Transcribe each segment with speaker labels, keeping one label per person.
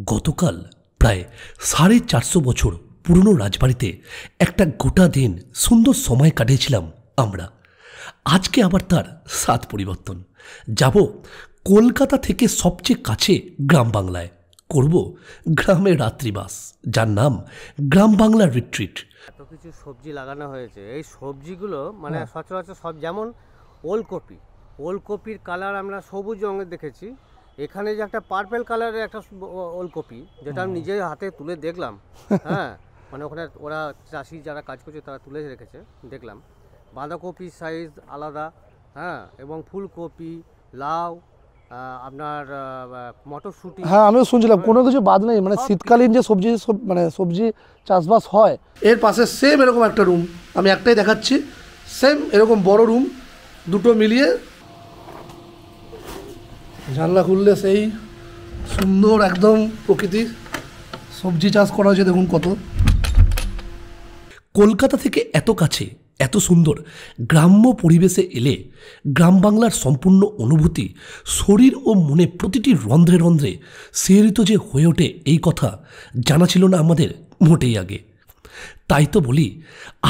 Speaker 1: গতকাল প্রায় 450 বছর পুরনো রাজবাড়িতে একটা গোটা দিন সুন্দর সময় কাটিয়েছিলাম আমরা। আজকে আবার তার স্বাদ পরিবর্তন। যাব কলকাতা থেকে সবচেয়ে কাছে গ্রাম বাংলায়, করব গ্রামের রাত্রিবাস, যার নাম গ্রাম বাংলা রিট্রিট।
Speaker 2: এত কিছু সবজি লাগানো হয়েছে, এই সবজিগুলো মানে সচরাচর সব, যেমন ওলকপির কালার আমরা সবুজ রঙের দেখেছি, এখানে যে একটা পার্পেল কালারের একটা ওলকপি, যেটা আমি নিজের হাতে তুলে দেখলাম। হ্যাঁ, মানে ওখানে ওরা চাষি যারা কাজ করছে তারা তুলে রেখেছে, দেখলাম বাঁধাকপির সাইজ আলাদা, হ্যাঁ, এবং ফুলকপি, লাউ, আপনার মটরশুঁটি।
Speaker 3: হ্যাঁ, আমিও শুনছিলাম কোনো কিছু বাদ নেই, মানে শীতকালীন যে সবজি মানে সবজি চাষবাস হয়। এর পাশে সেম এরকম একটা রুম, আমি একটাই দেখাচ্ছি, সেম এরকম বড় রুম, দুটো মিলিয়ে জানলা খুললে সেই সুন্দর একদম প্রকৃতির সবজি চাষ করা হয়েছে। দেখুন কত।
Speaker 1: কলকাতা থেকে এত কাছে এত সুন্দর গ্রাম্য পরিবেশে এলে গ্রাম বাংলার সম্পূর্ণ অনুভূতি শরীর ও মনে প্রতিটি রন্ধ্রে রন্ধ্রে শিহরিত যে হয়ে ওঠে, এই কথা জানা ছিল না আমাদের মোটেই আগে। তাই তো বলি,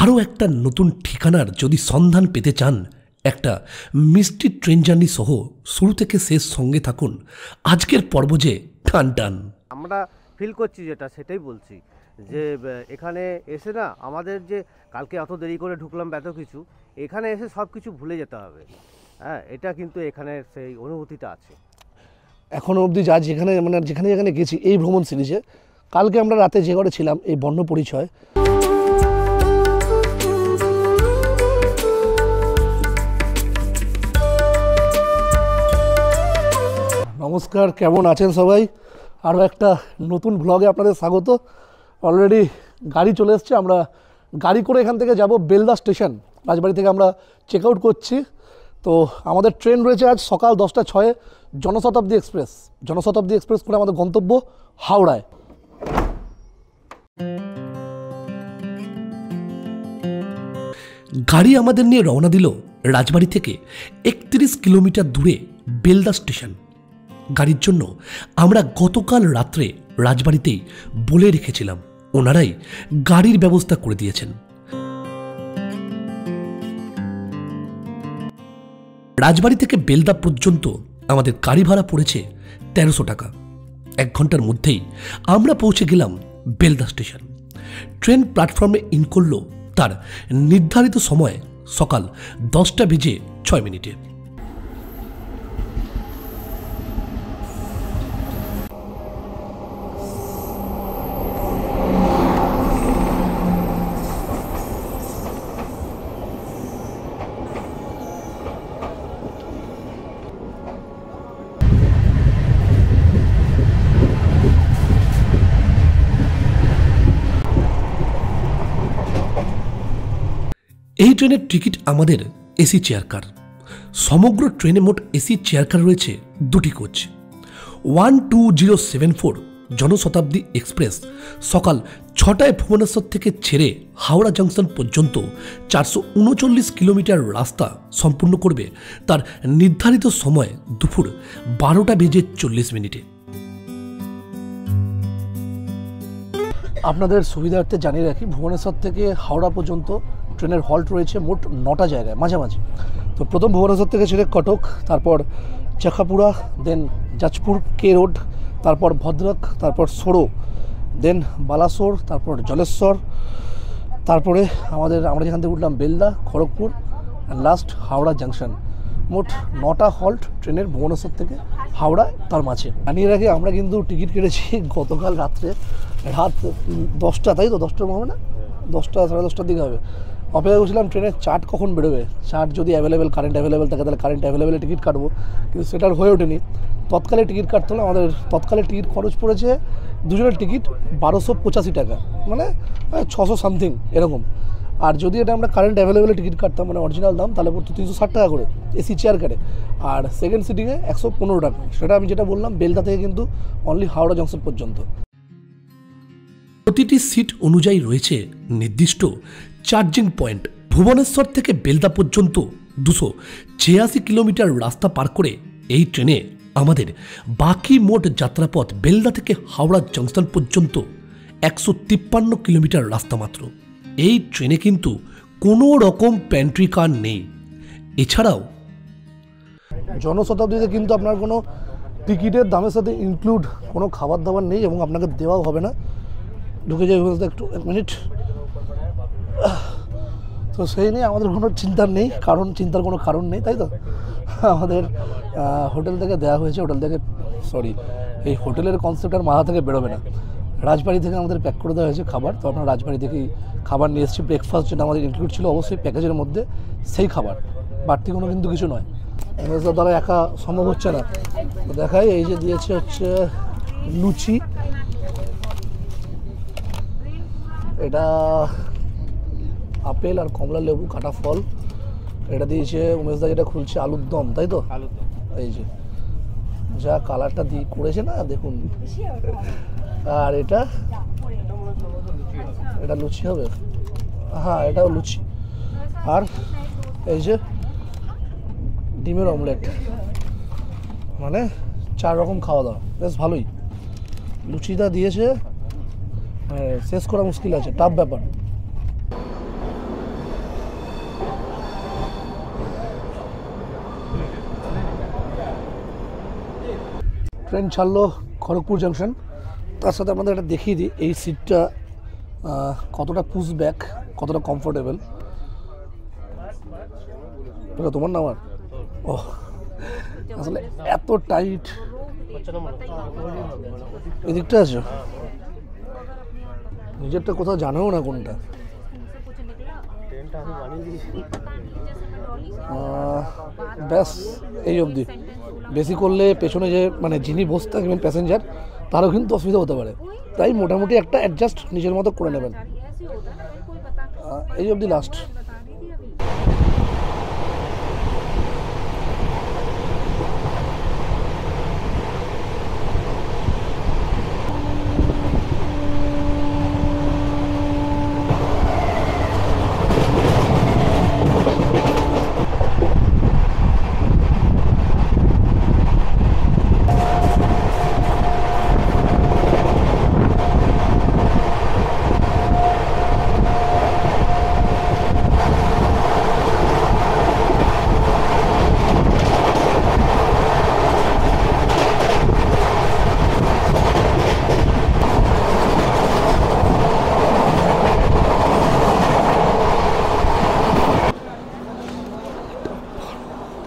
Speaker 1: আরও একটা নতুন ঠিকানার যদি সন্ধান পেতে চান, একটা মিষ্টি ট্রেন জার্নি সহ শুরু থেকে শেষ সঙ্গে থাকুন। আজকের পর্ব যে টান টান।
Speaker 2: আমরা ফিল করছি যেটা, সেটাই বলছি যে এখানে এসে না আমাদের যে কালকে এত দেরি করে ঢুকলাম এত কিছু, এখানে এসে সব কিছু ভুলে যেতে হবে। হ্যাঁ, এটা কিন্তু এখানে সেই অনুভূতিটা আছে।
Speaker 3: এখনও অবধি যা যেখানে মানে যেখানে যেখানে গেছি এই ভ্রমণ সিরিজে, কালকে আমরা রাতে যে ঘরে ছিলাম, এই বর্ণ পরিচয়, নমস্কার, কেমন আছেন সবাই? আরও একটা নতুন ভ্লগে আপনাদের স্বাগত। অলরেডি গাড়ি চলে এসছে, আমরা গাড়ি করে এখান থেকে যাব বেলদা স্টেশন। রাজবাড়ি থেকে আমরা চেক আউট করছি। তো আমাদের ট্রেন রয়েছে আজ সকাল 10টা 6 জনশতাব্দী এক্সপ্রেস। জনশতাব্দী এক্সপ্রেস করে আমাদের গন্তব্য হাওড়ায়।
Speaker 1: গাড়ি আমাদের নিয়ে রওনা দিল রাজবাড়ি থেকে 31 কিলোমিটার দূরে বেলদা স্টেশন। গাড়ির জন্য আমরা গতকাল রাত্রে রাজবাড়িতেই বলে রেখেছিলাম, ওনারাই গাড়ির ব্যবস্থা করে দিয়েছেন। রাজবাড়ি থেকে বেলদা পর্যন্ত আমাদের গাড়ি ভাড়া পড়েছে 1300 টাকা। 1 ঘন্টার মধ্যেই আমরা পৌঁছে গেলাম বেলদা স্টেশন। ট্রেন প্ল্যাটফর্মে ইন করল তার নির্ধারিত সময় সকাল 10:06। এই ট্রেনের টিকিট আমাদের এসি চেয়ার কার। সমগ্র ট্রেনে মোট এসি চেয়ার কার রয়েছে 2টি কোচ। 12074 জনশতাব্দী এক্সপ্রেস সকাল 6টায় ভুবনেশ্বর থেকে ছেড়ে হাওড়া জংশন পর্যন্ত 439 কিলোমিটার রাস্তা সম্পূর্ণ করবে তার নির্ধারিত সময় দুপুর 12:40।
Speaker 3: আপনাদের সুবিধার্থে জানিয়ে রাখি, ভুবনেশ্বর থেকে হাওড়া পর্যন্ত ট্রেনের হল্ট রয়েছে মোট 9টা জায়গায় মাঝামাঝি। তো প্রথম ভুবনেশ্বর থেকে ছেড়ে কটক, তারপর চাকাপুরা, দেন যাজপুর কে রোড, তারপর ভদ্রক, তারপর সোড়ো, দেন বালাসোর, তারপর জলেশ্বর, তারপরে আমরা যেখান থেকে উঠলাম বেলদা, খড়গপুর, লাস্ট হাওড়া জাংশন। মোট 9টা হল্ট ট্রেনের ভুবনেশ্বর থেকে হাওড়া, তার মাঝে। জানিয়ে রাখি, আমরা কিন্তু টিকিট কেটেছি গতকাল রাত্রে, রাত 10টা, তাই তো? 10টার হবে না, 10টা 10:30 দিকে হবে। অপেক্ষা করছিলাম ট্রেনের চার্ট কখন বেরোবে, চার্ট যদি কারেন্ট অ্যাভেলেবেল থাকে তাহলে কারেন্ট অ্যাভেলেবেলে টিকিট কাটবো, কিন্তু সেটার হয়ে ওঠেনি। তৎকালে টিকিট কাটতে হলে আমাদের তৎকালে টিকিট খরচ পড়েছে দুজনের টিকিট 1285 টাকা, মানে 600 সামথিং এরকম। আর যদি এটা আমরা কারেন্ট অ্যাভেলেবেলে টিকিট কাটতাম, মানে অরিজিনাল দাম, তাহলে পড়তো 360 টাকা করে এসি চেয়ার কাটে। আর সেকেন্ড সিটিংয়ে 115 টাকা। সেটা আমি যেটা বললাম বেলদা থেকে কিন্তু অনলি হাওড়া জংশন পর্যন্ত।
Speaker 1: প্রতিটি সিট অনুযায়ী রয়েছে নির্দিষ্ট চার্জিং পয়েন্ট। ভুবনেশ্বর থেকে বেলদা পর্যন্ত 286 কিলোমিটার রাস্তা পার করে এই ট্রেনে আমাদের বাকি মোট যাত্রাপথ বেলদা থেকে হাওড়া জংশন পর্যন্ত 153 কিলোমিটার রাস্তা মাত্র। এই ট্রেনে কিন্তু কোনো রকম প্যান্ট্রি কার নেই। এছাড়াও
Speaker 3: জনশতাব্দীতে কিন্তু আপনার কোনো টিকিটের দামের সাথে ইনক্লুড কোনো খাবার দাবার নেই এবং আপনাকে দেওয়াও হবে না। ঢুকে যাই একটু 1 মিনিট। তো সেই নিয়ে আমাদের কোনো চিন্তার নেই, চিন্তার কোনো কারণ নেই, তাই তো? আমাদের হোটেল থেকে দেওয়া হয়েছে, এই হোটেলের কনসেপ্ট আর মাথা থেকে বেরোবে না। রাজবাড়ি থেকে আমাদের প্যাক করে দেওয়া হয়েছে খাবার। তো আমরা রাজবাড়ি থেকেই খাবার নিয়ে এসেছি। ব্রেকফাস্ট যেটা আমাদের ইনক্লুড ছিল অবশ্যই প্যাকেজের মধ্যে, সেই খাবার, বাড়তি কোনো কিন্তু কিছু নয়। মেজদার দ্বারা একা সম্ভব হচ্ছে না। তো দেখাই, এই যে দিয়েছে হচ্ছে লুচি, এটা আপেল আর কমলা লেবু কাটা ফল। এটা দিয়েছে উমেশদা, যেটা খুলছে আলুর দম, তাই তো? এই যে যা কালারটা দিয়ে করেছে না, দেখুন। আর এটা লুচি হবে, হ্যাঁ এটাও লুচি। আর এই যে ডিমের অমলেট, মানে 4 রকম খাওয়া দাওয়া, বেশ ভালোই। লুচিটা দিয়েছে, শেষ করা মুশকিল আছে, টাফ ব্যাপার। ট্রেন ছাড়লো খড়গপুর জাংশন। তার সাথে আপনাদের এটা দেখিয়ে দিই, এই সিটটা কতটা পুশ ব্যাক, কতটা কমফোর্টেবল। এটা তোমার না আমার? ও আসলে এত টাইট। এদিকটা আছে, নিজেরটা কোথাও জানেও না কোনটা। ব্যাস এই অবধি। বেশি করলে পেছনে যে মানে যিনি বসে থাকবেন প্যাসেঞ্জার, তারও কিন্তু অসুবিধা হতে পারে। তাই মোটামুটি একটা অ্যাডজাস্ট নিজের মতো করে নেবেন। এই অবধি লাস্ট।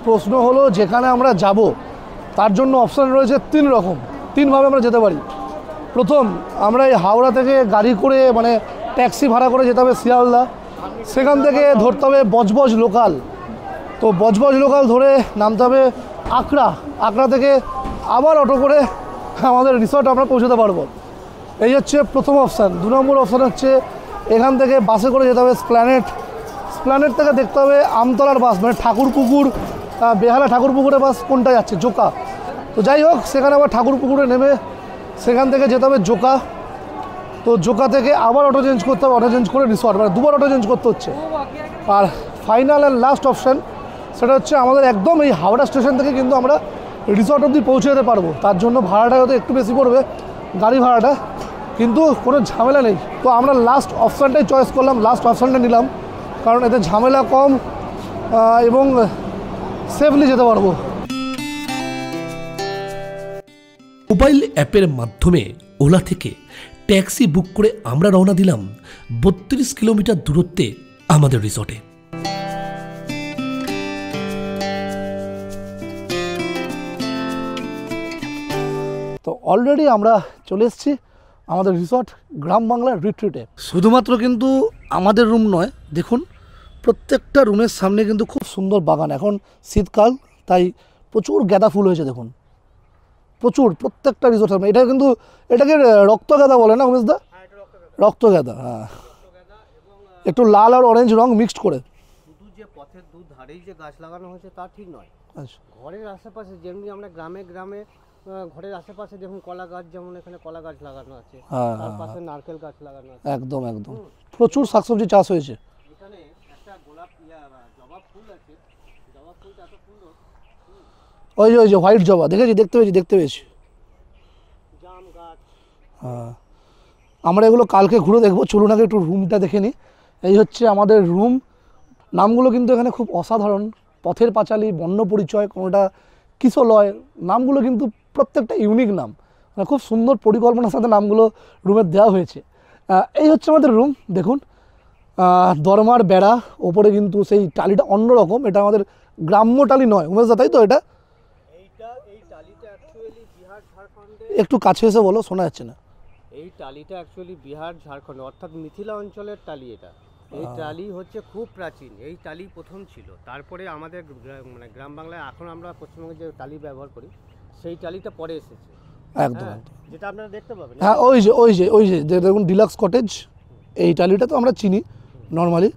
Speaker 3: প্রশ্ন হলো, যেখানে আমরা যাব তার জন্য অপশান রয়েছে 3 রকম, 3ভাবে আমরা যেতে পারি। প্রথম, আমরা এই হাওড়া থেকে গাড়ি করে মানে ট্যাক্সি ভাড়া করে যেতে হবে শিয়ালদা, সেখান থেকে ধরতে হবে বজবজ লোকাল। তো বজবজ লোকাল ধরে নামতে হবে আকড়া থেকে আবার অটো করে আমাদের রিসর্ট আমরা পৌঁছতে পারবো। এই হচ্ছে প্রথম অপশান। 2 নম্বর অপশান হচ্ছে এখান থেকে বাসে করে যেতে হবে স্প্ল্যানেড থেকে দেখতে হবে আমতলার বাস, মানে ঠাকুরপুকুর, বেহালা ঠাকুরপুকুরের বাস কোনটা যাচ্ছে, জোকা। তো যাই হোক, সেখানে আবার ঠাকুরপুকুরে নেমে সেখান থেকে যেতে হবে জোকা। তো জোকা থেকে আবার অটো চেঞ্জ করতে হবে, অটো চেঞ্জ করে রিসর্ট, মানে 2বার অটো চেঞ্জ করতে হচ্ছে। আর ফাইনাল অ্যান্ড লাস্ট অপশান সেটা হচ্ছে আমাদের একদম এই হাওড়া স্টেশন থেকে কিন্তু আমরা রিসর্ট অবধি পৌঁছে যেতে পারবো। তার জন্য ভাড়াটা হয়তো একটু বেশি পড়বে, গাড়ি ভাড়াটা, কিন্তু কোনো ঝামেলা নেই। তো আমরা লাস্ট অপশানটাই চয়েস করলাম, লাস্ট অপশানটা নিলাম, কারণ এতে ঝামেলা কম এবং সেফলি যেতে পারবো।
Speaker 1: মোবাইল অ্যাপের মাধ্যমে ওলা থেকে ট্যাক্সি বুক করে আমরা রওনা দিলাম 32 কিলোমিটার দূরত্বে আমাদের রিসর্টে।
Speaker 3: তো অলরেডি আমরা চলে এসেছি আমাদের রিসর্ট গ্রাম বাংলার রিট্রিটে। শুধুমাত্র কিন্তু আমাদের রুম নয়, দেখুন প্রত্যেকটা রুমের সামনে কিন্তু খুব সুন্দর বাগান। এখন শীতকাল, তাই প্রচুর গাঁদা ফুল হয়েছে, দেখুন প্রচুর, প্রত্যেকটা রিসোর্ট সামনে। এটা কিন্তু এটাকে রক্ত গাঁদা বলে না উমেশদা? রক্ত গাঁদা, হ্যাঁ, একটু লাল আর অরেঞ্জ রং মিক্সড করে।
Speaker 2: শুধু যে পথের ধারেই যে গাছ লাগানো হয়েছে তা ঠিক নয়।
Speaker 3: আচ্ছা,
Speaker 2: ঘরের আশেপাশে যেমনি আমরা গ্রামে ঘরের আশেপাশে দেখুন কলা গাছ, যেমন এখানে কলা গাছ লাগানো আছে, তার পাশে নারকেল গাছ লাগানো আছে।
Speaker 3: একদম প্রচুর শাকসবজি চাষ হয়েছে।
Speaker 2: এখানে একটা জবা ফুল আছে, জবা ফুলটা এত সুন্দর।
Speaker 3: ওই যে হোয়াইট জবা দেখতে পেয়েছি।
Speaker 2: জাম গাছ।
Speaker 3: হ্যাঁ, আমরা এগুলো কালকে ঘুরে দেখবো। চলুন আগে একটু রুমটা দেখে নিই। এই হচ্ছে আমাদের রুম। নামগুলো কিন্তু এখানে খুব অসাধারণ। পথের পাঁচালী, বর্ণ পরিচয়, কোনোটা কিশলয়, নামগুলো কিন্তু প্রত্যেকটা ইউনিক নাম, মানে খুব সুন্দর পরিকল্পনার সাথে নামগুলো রুমের দেওয়া হয়েছে। এই হচ্ছে আমাদের রুম। দেখুন দরমার বেড়া, ওপরে কিন্তু সেই টালিটা অন্যরকম। এটা আমাদের গ্রাম্য টালি নয় উমেশদা, তাই তো? এটা
Speaker 2: এই টালিটা অ্যাকচুয়ালি বিহার ঝাড়খণ্ডে।
Speaker 3: একটু কাছে এসে বলো, শোনা যাচ্ছে না।
Speaker 2: এই টালিটা অ্যাকচুয়ালি বিহার ঝাড়খণ্ড অর্থাৎ মিথিলা অঞ্চলের টালি এটা। এই টালি হচ্ছে খুব প্রাচীন। এই টালি প্রথম ছিল, তারপরে আমাদের মানে গ্রাম বাংলায় এখন আমরা পশ্চিমবঙ্গে যে টালি ব্যবহার করি সেই টালিটা পরে এসেছে।
Speaker 3: একদম
Speaker 2: হ্যাঁ, যেটা আপনারা দেখতে পাবেন।
Speaker 3: হ্যাঁ, ওই যে দেখুন ডিলাক্স কটেজ, এই টালিটা তো আমরা চিনি নর্মালি।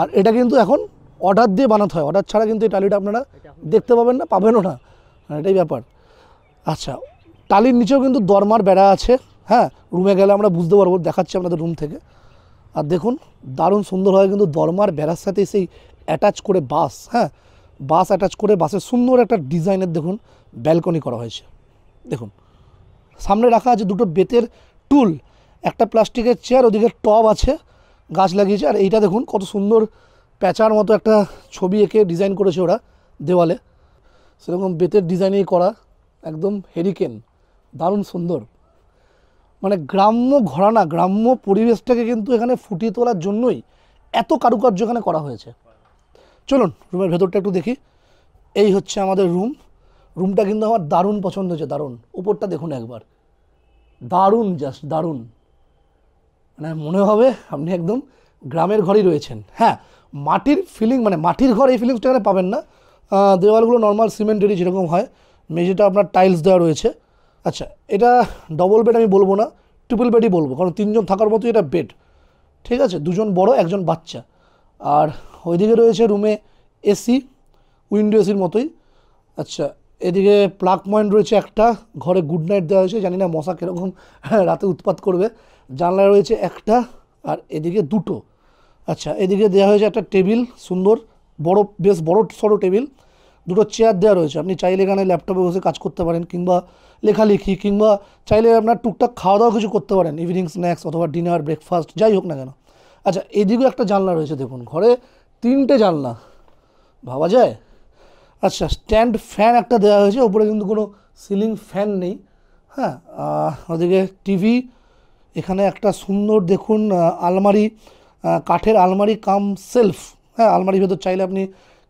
Speaker 3: আর এটা কিন্তু এখন অর্ডার দিয়ে বানাতে হয়, অর্ডার ছাড়া কিন্তু এই টালিটা আপনারা দেখতে পাবেন না, পাবেনও না, এটাই ব্যাপার। আচ্ছা, টালির নিচেও কিন্তু দরমার বেড়া আছে। হ্যাঁ, রুমে গেলে আমরা বুঝতে পারবো, দেখাচ্ছি আপনাদের রুম থেকে। আর দেখুন দারুণ সুন্দর হয় কিন্তু দরমার বেড়ার সাথে সেই অ্যাটাচ করে বাস, হ্যাঁ বাস অ্যাটাচ করে বাসের সুন্দর একটা ডিজাইনের দেখুন ব্যালকনি করা হয়েছে। দেখুন সামনে রাখা আছে দুটো বেতের টুল, একটা প্লাস্টিকের চেয়ার, ওদিকে টব আছে, গাছ লাগিয়েছে। আর এইটা দেখুন কত সুন্দর প্যাঁচার মতো একটা ছবি এঁকে ডিজাইন করেছে ওরা দেওয়ালে, সেরকম বেতের ডিজাইনেই করা, একদম হেরিকেন, দারুণ সুন্দর। মানে গ্রাম্য ঘরানা, গ্রাম্য পরিবেশটাকে কিন্তু এখানে ফুটিয়ে তোলার জন্যই এত কারুকার্য এখানে করা হয়েছে। চলুন রুমের ভেতরটা একটু দেখি। এই হচ্ছে আমাদের রুম। রুমটা কিন্তু আমার দারুণ পছন্দ হয়েছে, দারুণ। উপরটা দেখুন একবার, দারুণ, জাস্ট দারুণ। মানে মনে হবে আপনি একদম গ্রামের ঘরেই রয়েছেন। হ্যাঁ, মাটির ফিলিং, মানে মাটির ঘর, এই ফিলিংসটা এখানে পাবেন না। দেওয়ালগুলো নর্মাল সিমেন্টেরই যেরকম হয়, মেঝেটা আপনার টাইলস দেওয়া রয়েছে। আচ্ছা, এটা ডবল বেড আমি বলবো না, ট্রিপল বেডই বলবো, কারণ 3 জন থাকার মতোই এটা বেড। ঠিক আছে, 2 জন বড়, 1 জন বাচ্চা। আর ওইদিকে রয়েছে রুমে এসি, উইন্ডো এসির মতোই। আচ্ছা, এদিকে প্লাগ পয়েন্ট রয়েছে একটা, ঘরে গুড নাইট দেওয়া হয়েছে, জানি না মশা কীরকম রাতে উৎপাত করবে। জানলা রয়েছে একটা, আর এদিকে 2টো। আচ্ছা, এদিকে দেওয়া হয়েছে একটা টেবিল, সুন্দর বড়, বেশ বড় সড়ো টেবিল। 2টো চেয়ার দেওয়া রয়েছে, আপনি চাইলে এখানে ল্যাপটপে বসে কাজ করতে পারেন, কিংবা লেখালেখি, কিংবা চাইলে আপনার টুকটাক খাওয়া দাওয়া কিছু করতে পারেন, ইভিনিং স্ন্যাক্স অথবা ডিনার, ব্রেকফাস্ট, যাই হোক না কেন। আচ্ছা, এদিকেও একটা জানলা রয়েছে, দেখুন ঘরে 3টে জানলা, ভাবা যায়। আচ্ছা, স্ট্যান্ড ফ্যান একটা দেওয়া হয়েছে, ওপরে কিন্তু কোনো সিলিং ফ্যান নেই। হ্যাঁ, ওদিকে টিভি, এখানে একটা সুন্দর দেখুন আলমারি, কাঠের আলমারি কাম সেলফ। হ্যাঁ, আলমারির ভেতর চাইলে আপনি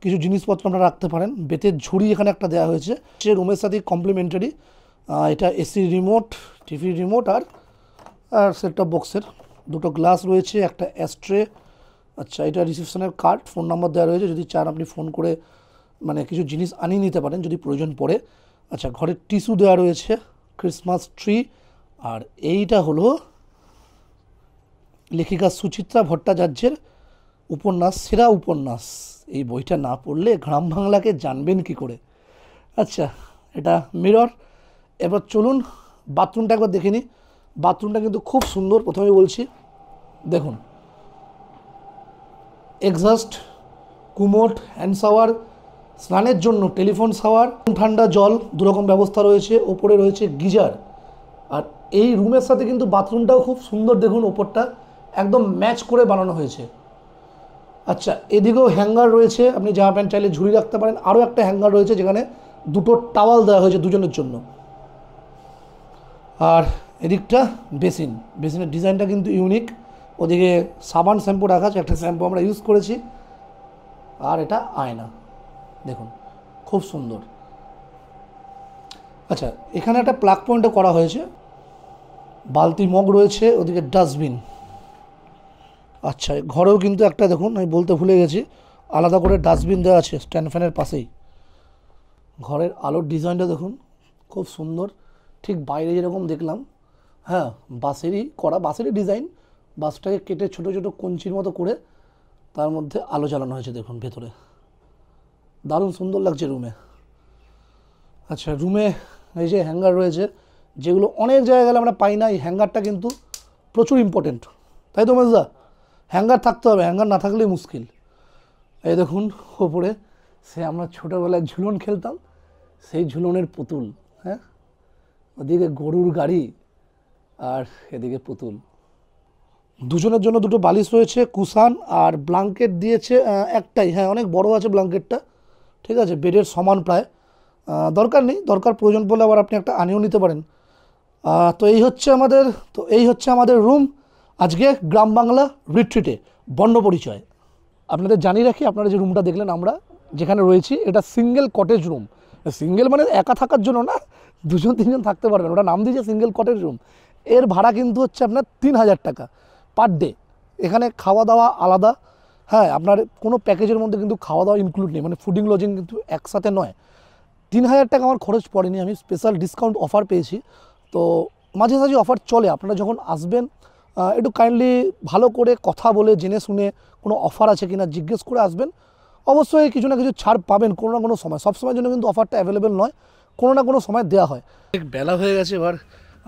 Speaker 3: কিছু জিনিসপত্র আপনারা রাখতে পারেন। বেতের ঝুড়ি এখানে একটা দেওয়া হয়েছে, সে রুমের সাথে কমপ্লিমেন্টারি। এটা এসি রিমোট, টিভি রিমোট, আর সেটটপ বক্সের 2টো গ্লাস রয়েছে, একটা অ্যাস্ট্রে। আচ্ছা, এটা রিসেপশনের কার্ড, ফোন নাম্বার দেওয়া রয়েছে, যদি চান আপনি ফোন করে মানে কিছু জিনিস আনিয়ে নিতে পারেন যদি প্রয়োজন পড়ে। আচ্ছা, ঘরের টিস্যু দেওয়া রয়েছে, ক্রিসমাস ট্রি। আর এইটা হলো লেখিকা সুচিত্রা ভট্টাচার্যের উপন্যাস সেরা উপন্যাস। এই বইটা না পড়লে গ্রাম বাংলাকে জানবেন কি করে। আচ্ছা, এটা মিরর। এবার চলুন বাথরুমটা একবার দেখে নিই। বাথরুমটা কিন্তু খুব সুন্দর, প্রথমেই বলছি। দেখুন এক্সস্ট, কুমোট, হ্যান্ড শাওয়ার, স্নানের জন্য টেলিফোন শাওয়ার, ঠান্ডা জল, 2 রকম ব্যবস্থা রয়েছে। ওপরে রয়েছে গিজার। আর এই রুমের সাথে কিন্তু বাথরুমটাও খুব সুন্দর, দেখুন ওপরটা একদম ম্যাচ করে বানানো হয়েছে। আচ্ছা, এদিকেও হ্যাঙ্গার রয়েছে, আপনি জামা প্যান্ট চাইলে ঝুড়ি রাখতে পারেন। আরও একটা হ্যাঙ্গার রয়েছে যেখানে 2টো টাওয়াল দেওয়া হয়েছে 2 জনের জন্য। আর এদিকটা বেসিন, বেসিনের ডিজাইনটা কিন্তু ইউনিক। ওদিকে সাবান শ্যাম্পু রাখা আছে, একটা শ্যাম্পু আমরা ইউজ করেছি। আর এটা আয়না, দেখুন খুব সুন্দর। আচ্ছা, এখানে একটা প্লাগ পয়েন্টও করা হয়েছে, বালতি মগ রয়েছে, ওদিকে ডাস্টবিন। আচ্ছা, ঘরেও কিন্তু একটা দেখুন, আমি বলতে ভুলে গেছি, আলাদা করে ডাস্টবিন দেওয়া আছে স্ট্যান্ড ফ্যানের পাশেই। ঘরের আলোর ডিজাইনটা দেখুন খুব সুন্দর, ঠিক বাইরে যেরকম দেখলাম। হ্যাঁ, বাঁশেরই করা, বাঁশেরই ডিজাইন, বাঁশটাকে কেটে ছোটো ছোটো কঞ্চির মতো করে তার মধ্যে আলো জ্বালানো হয়েছে, দেখুন ভেতরে দারুণ সুন্দর লাগছে রুমে। আচ্ছা, রুমে এই যে হ্যাঙ্গার রয়েছে, যেগুলো অনেক জায়গায় গেলে আমরা পাই না, এই হ্যাঙ্গারটা কিন্তু প্রচুর ইম্পর্টেন্ট, তাই তো মেজদা? হ্যাঙ্গার থাকতে হবে, হ্যাঙ্গার না থাকলেই মুশকিল। এই দেখুন ওপরে সে আমরা ছোটোবেলায় ঝুলন খেলতাম, সেই ঝুলনের পুতুল। হ্যাঁ, ওদিকে গরুর গাড়ি আর এদিকে পুতুল। দুজনের জন্য দুটো বালিশ রয়েছে, কুশান আর ব্ল্যাঙ্কেট দিয়েছে একটাই। হ্যাঁ, অনেক বড় আছে ব্ল্যাঙ্কেটটা, ঠিক আছে, বেডের সমান প্রায়। দরকার নেই, দরকার প্রয়োজন পড়লে আবার আপনি একটা আনিয়েও নিতে পারেন। তো এই হচ্ছে আমাদের রুম আজকে গ্রাম বাংলা রিট্রিটে বর্ণ পরিচয়। আপনাদের জানিয়ে রাখি, আপনারা যে রুমটা দেখলেন আমরা যেখানে রয়েছি, এটা সিঙ্গেল কটেজ রুম। সিঙ্গেল মানে একা থাকার জন্য না, 2-3জন থাকতে পারবেন, ওটা নাম দিয়েছে সিঙ্গেল কটেজ রুম। এর ভাড়া কিন্তু হচ্ছে আপনার 3000 টাকা পার ডে। এখানে খাওয়া দাওয়া আলাদা। হ্যাঁ, আপনার কোনো প্যাকেজের মধ্যে কিন্তু খাওয়া দাওয়া ইনক্লুড নেই, মানে ফুডিং লজিং কিন্তু একসাথে নয়। 3000 টাকা আমার খরচ পড়েনি, আমি স্পেশাল ডিসকাউন্ট অফার পেয়েছি। তো মাঝে মাঝে অফার চলে, আপনারা যখন আসবেন একটু কাইন্ডলি ভালো করে কথা বলে জেনে শুনে কোনো অফার আছে কিনা জিজ্ঞেস করে আসবেন। অবশ্যই কিছু না কিছু ছাড় পাবেন কোনো না কোনো সময়, সব সময়ের জন্য কিন্তু অফারটা অ্যাভেলেবেল নয়, কোনো না কোনো সময় দেওয়া হয়। বেলা হয়ে গেছে, এবার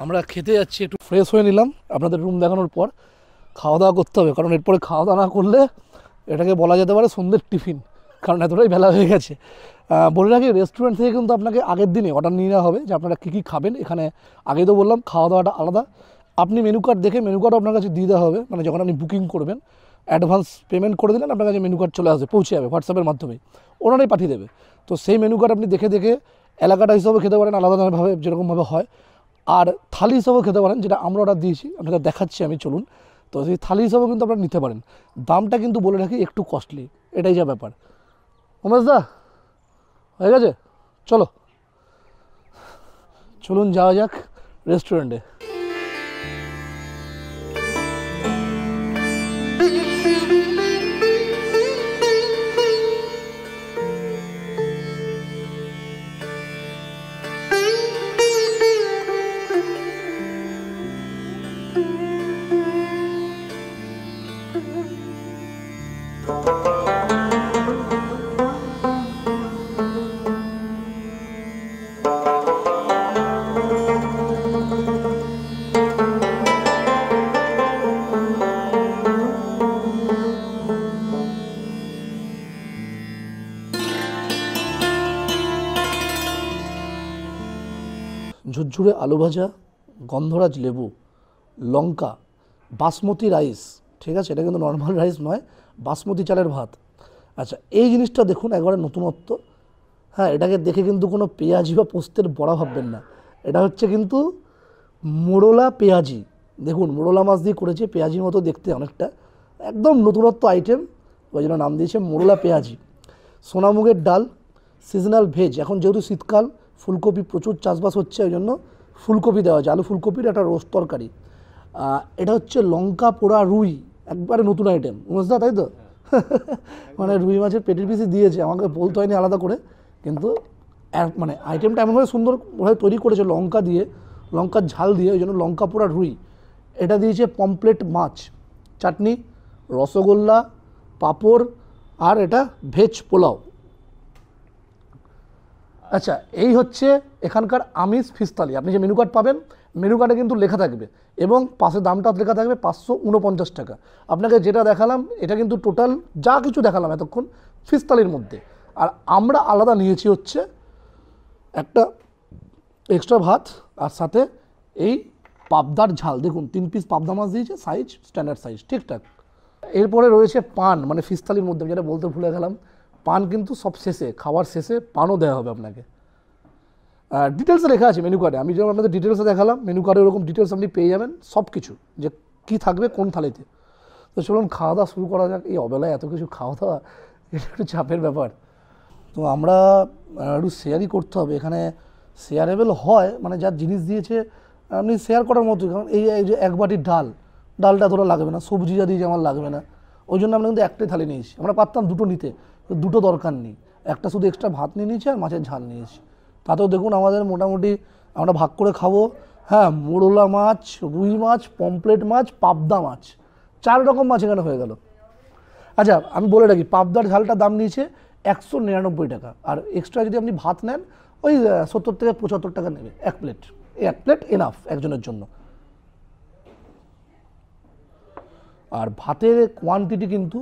Speaker 3: আমরা খেতে যাচ্ছি। একটু ফ্রেশ হয়ে নিলাম আপনাদের রুম দেখানোর পর, খাওয়া দাওয়া করতে হবে, কারণ এরপরে খাওয়া দাওয়া না করলে এটাকে বলা যেতে পারে সন্ধ্যের টিফিন, কারণ এতটাই বেলা হয়ে গেছে। বলে রাখি, রেস্টুরেন্ট থেকে কিন্তু আপনাকে আগের দিনে অর্ডার নিয়ে নেওয়া হবে যে আপনারা কী কী খাবেন। এখানে আগেই তো বললাম খাওয়া দাওয়াটা আলাদা। আপনি মেনু কার্ড দেখে মেনু কার্ডও আপনার কাছে দিয়ে দেওয়া হবে, মানে যখন আপনি বুকিং করবেন অ্যাডভান্স পেমেন্ট করে দিলেন, আপনার কাছে মেনু কার্ড চলে আসবে, পৌঁছে যাবে হোয়াটসঅ্যাপের মাধ্যমে, ওনারাই পাঠিয়ে দেবে। তো সেই মেনু কার্ড আপনি দেখে দেখে এলাকাটা হিসাবে খেতে পারেন, আলাদাভাবে যেরকমভাবে হয়। আর থালি হিসাবেও খেতে পারেন, যেটা আমরা অর্ডার দিয়েছি, আপনাকে দেখাচ্ছি আমি, চলুন। তো সেই থালি হিসাবেও কিন্তু আপনারা নিতে পারেন। দামটা কিন্তু বলে রাখি একটু কস্টলি, এটাই যা ব্যাপার। উমেশ দা হয়ে গেছে, চলুন যাওয়া যাক রেস্টুরেন্টে। ঝুরঝুরে আলু ভাজা, গন্ধরাজ লেবু, লঙ্কা, বাসমতি রাইস, ঠিক আছে, এটা কিন্তু নর্মাল রাইস নয়, বাসমতি চালের ভাত। আচ্ছা, এই জিনিসটা দেখুন, একবারে নতুনত্ব। হ্যাঁ, এটাকে দেখে কিন্তু কোনো পেঁয়াজি বা পোস্তের বড়া ভাববেন না, এটা হচ্ছে কিন্তু মোড়লা পেঁয়াজি। দেখুন, মোড়লা মাছ দিয়ে করেছে, পেঁয়াজির মতো দেখতে অনেকটা, একদম নতুনত্ব আইটেম, ওই জন্য নাম দিয়েছে মোড়লা পেঁয়াজি। সোনামুগের ডাল, সিজনাল ভেজ, এখন যেহেতু শীতকাল, ফুলকপি প্রচুর চাষবাস হচ্ছে, ওই জন্য ফুলকপি দেওয়া আছে, আলু ফুলকপির একটা রোস্ট তরকারি। এটা হচ্ছে লঙ্কা পোড়া রুই, একবারে নতুন আইটেম, বুঝতে, তাই তো? মানে রুই মাছের পেটির পিসি দিয়েছে, আমাকে বলতে হয়নি আলাদা করে, কিন্তু মানে আইটেমটা এমনভাবে সুন্দরভাবে তৈরি করেছে, লঙ্কা দিয়ে, লঙ্কার ঝাল দিয়ে, ওই জন্য লঙ্কা পোড়া রুই। এটা দিয়েছে পমপ্লেট মাছ, চাটনি, রসগোল্লা, পাঁপড়, আর এটা ভেজ পোলাও। আচ্ছা, এই হচ্ছে এখানকার আমিষ ফিশ থালি। আপনি যে মেনু কার্ড পাবেন, মেনু কার্ডে কিন্তু লেখা থাকবে, এবং পাশে দামটা লেখা থাকবে 549 টাকা। আপনাকে যেটা দেখালাম, এটা কিন্তু টোটাল যা কিছু দেখালাম এতক্ষণ ফিশ থালির মধ্যে। আর আমরা আলাদা নিয়েছি হচ্ছে একটা এক্সট্রা ভাত, আর সাথে এই পাবদার ঝাল। দেখুন, 3 পিস পাবদা মাছ দিয়েছে, সাইজ স্ট্যান্ডার্ড সাইজ, ঠিকঠাক। এরপরে রয়েছে পান, মানে ফিশ থালির মধ্যে যেটা বলতে ভুলে গেলাম, পান কিন্তু সব শেষে, খাওয়ার শেষে পানও দেওয়া হবে আপনাকে। ডিটেলসে লেখা আছে মেনু কার্ডে, আমি যেমন আপনাদের ডিটেলসে দেখালাম, মেনু কার্ডে ওরকম ডিটেলস আপনি পেয়ে যাবেন সব কিছু, যে কী থাকবে কোন থালিতে। তো চলুন খাওয়া দাওয়া শুরু করা যাক। এই অবেলায় এত কিছু খাওয়া দাওয়া, এটা একটু চাপের ব্যাপার। তো আমরা একটু শেয়ারই করতে হবে, এখানে শেয়ারেবল হয়, মানে যার জিনিস দিয়েছে আপনি শেয়ার করার মতো। কারণ এই যে এক বাটি ডালটা ধরো লাগবে না, সবজি যা দিয়েছে আমার লাগবে না, ওই জন্য আমরা কিন্তু একটাই থালি নিয়েছি। আমরা পারতাম দুটো নিতে, দুটো দরকার নেই, একটা শুধু এক্সট্রা ভাত নিয়ে নিয়েছি আর মাছের ঝাল নিয়েছি। তাতেও দেখুন আমাদের মোটামুটি আমরা ভাগ করে খাবো। হ্যাঁ, মোড়লা মাছ, রুই মাছ, পমপ্লেট মাছ, পাবদা মাছ, 4 রকম মাছ এখানে হয়ে গেল। আচ্ছা, আমি বলে রাখি, পাবদার ঝালটার দাম নিয়েছে 199 টাকা, আর এক্সট্রা যদি আপনি ভাত নেন ওই 70 থেকে 75 টাকা নেবে এক প্লেট। এক প্লেট এনাফ একজনের জন্য। আর ভাতের কোয়ান্টিটি কিন্তু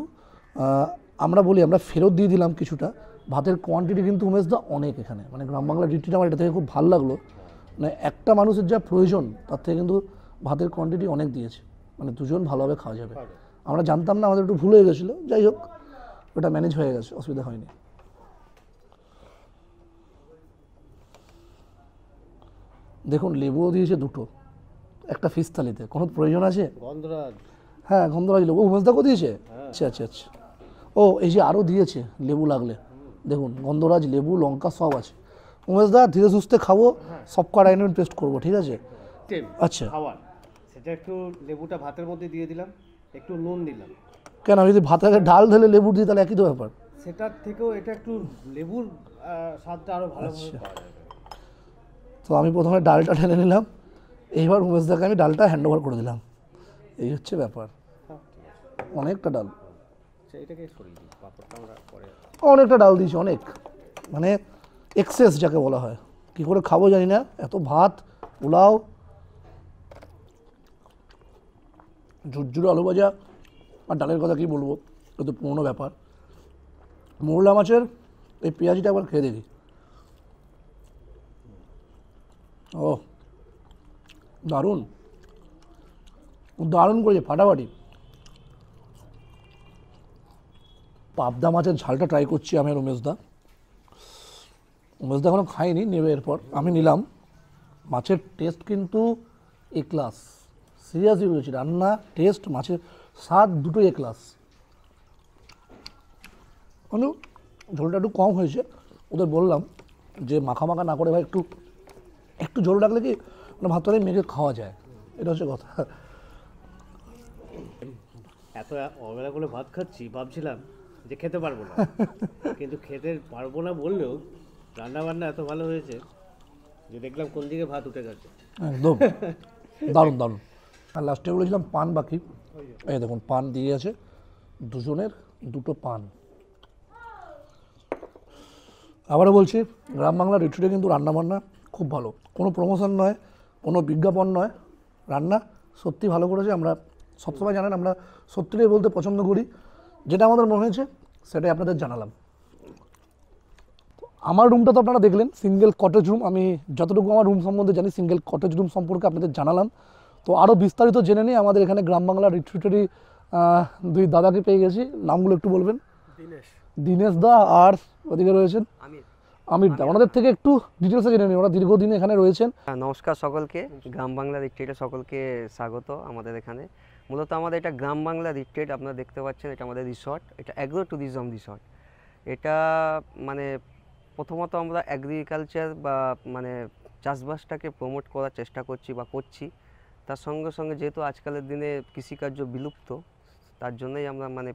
Speaker 3: আমরা বলি, আমরা ফেরত দিয়ে দিলাম কিছুটা, ভাতের কোয়ান্টিটি কিন্তু উমেশদা অনেক এখানে, মানে গ্রাম বাংলা রিট্রিট আমার এটা থেকে খুব ভালো লাগলো। মানে একটা মানুষের যা প্রয়োজন তার থেকে কিন্তু ভাতের কোয়ান্টিটি অনেক দিয়েছে, মানে দুজন ভালোভাবে খাওয়া যাবে। আমরা জানতাম না, আমাদের একটু ভুল হয়ে গেছিলো, যাই হোক ওটা ম্যানেজ হয়ে গেছে, অসুবিধা হয়নি। দেখুন লেবুও দিয়েছে দুটো, একটা ফিস থালিতে, কোনো প্রয়োজন আছে?
Speaker 2: গন্ধরাজ,
Speaker 3: হ্যাঁ গন্ধরাজ লেবু উমেশদাকেও দিয়েছে। আচ্ছা আচ্ছা আচ্ছা, ও এই যে আরও দিয়েছে লেবু লাগলে, দেখুন গন্ধরাজ, লেবু, লঙ্কা সব আছে। উমেশদা ধীরে সুস্থে খাবো, সব কটা আইটেম টেস্ট করবো, ঠিক আছে? আচ্ছা
Speaker 2: খাবার সেটা একটু লেবুটা ভাতের মধ্যে দিয়ে দিলাম, একটু নুন দিলাম।
Speaker 3: কেন, আমি যদি ভাতে ডাল ঢেলে লেবু দিই তাহলে একই তো ব্যাপার।
Speaker 2: সেটার থেকেও এটা একটু লেবুর স্বাদটা আরো ভালোভাবে পাওয়া যাবে।
Speaker 3: তো আমি প্রথমে ডালটা ঢেলে নিলাম, এইবার উমেশদাকে আমি ডালটা হ্যান্ড ওভার করে দিলাম, এই হচ্ছে ব্যাপার। অনেকটা ডাল,
Speaker 2: এটাকে সরিয়ে দিই, পাঁপড়টা আমরা পরে।
Speaker 3: অনেকটা ডাল দিয়েছি, অনেক, মানে এক্সেস যাকে বলা হয়। কী করে খাবো জানি না, এত ভাত, পোলাও, ঝুরঝুরে আলু ভাজা, আর ডালের কথা কী বলবো, এ তো পুরোনো ব্যাপার। মোরলা মাছের এই পেঁয়াজিটা একবার খেয়ে দেখি। ও দারুণ, দারুণ করেছে, ফাটাফাটি। পাবদা মাছের ঝালটা ট্রাই করছি আমি আর উমেশদা। উমেশদা এখনো খাইনি, নেবে এরপর, আমি নিলাম। মাছের টেস্ট কিন্তু এ ক্লাস, সিরিয়াসলি বলেছি, রান্না, টেস্ট, মাছের স্বাদ দুটোই এ ক্লাস। কিন্তু ঝোলটা একটু কম হয়েছে, ওদের বললাম যে মাখা মাখা না করে ভাই একটু একটু ঝোল রাখলে কি মানে ভাতটাই মেখে খাওয়া যায়, এটা হচ্ছে কথা।
Speaker 2: এত অবেলা করে ভাত খাচ্ছি, ভাবছিলাম যে খেতে পারবো না, কিন্তু খেতে পারবো না বললেও রান্না বান্না এত ভালো হয়েছে যে দেখলাম কোন দিকে ভাত উঠে গেছে।
Speaker 3: একদম দারুণ দারুণ। আর লাস্টে বলেছিলাম পান বাকি, এই দেখুন পান দিয়ে আছে, দুজনের দুটো পান। আবারও বলছি, গ্রাম বাংলা রিট্রিটে কিন্তু রান্নাবান্না খুব ভালো, কোনো প্রমোশন নয়, কোনো বিজ্ঞাপন নয়, রান্না সত্যি ভালো করেছে। আমরা সবসময় জানেন আমরা সত্যিটাই বলতে পছন্দ করি, যেটা আমাদের মনে হয়েছে সেটাই আপনাদের জানালাম। আমার রুমটা তো আপনারা দেখলেন, সিঙ্গেল কটেজ রুম। আমি যতটুকু আমার রুম সম্বন্ধে জানি, সিঙ্গেল কটেজ রুম সম্পর্কে আপনাদের জানালাম। তো আরও বিস্তারিত জেনে নিই, আমাদের এখানে গ্রাম বাংলা রিট্রিটেরই দুই দাদাকে পেয়ে গেছি, নামগুলো একটু বলবেন? দীনেশ দা, আর ওদিকে রয়েছেন আমির দা। ওনাদের থেকে একটু ডিটেলসে জেনে নিই, ওরা দীর্ঘদিন এখানে রয়েছেন।
Speaker 4: নমস্কার সকলকে, গ্রাম বাংলা রিট্রিটে সকলকে স্বাগত আমাদের এখানে। মূলত আমাদের এটা গ্রাম বাংলা রিট্রিট, আপনারা দেখতে পাচ্ছেন, এটা আমাদের রিসর্ট, এটা অ্যাগ্রো ট্যুরিজম রিসর্ট। এটা মানে প্রথমত আমরা অ্যাগ্রিকালচার বা মানে চাষবাসটাকে প্রমোট করার চেষ্টা করছি বা করছি। তার সঙ্গে সঙ্গে যেহেতু আজকালের দিনে কৃষিকার্য বিলুপ্ত, তার জন্যই আমরা মানে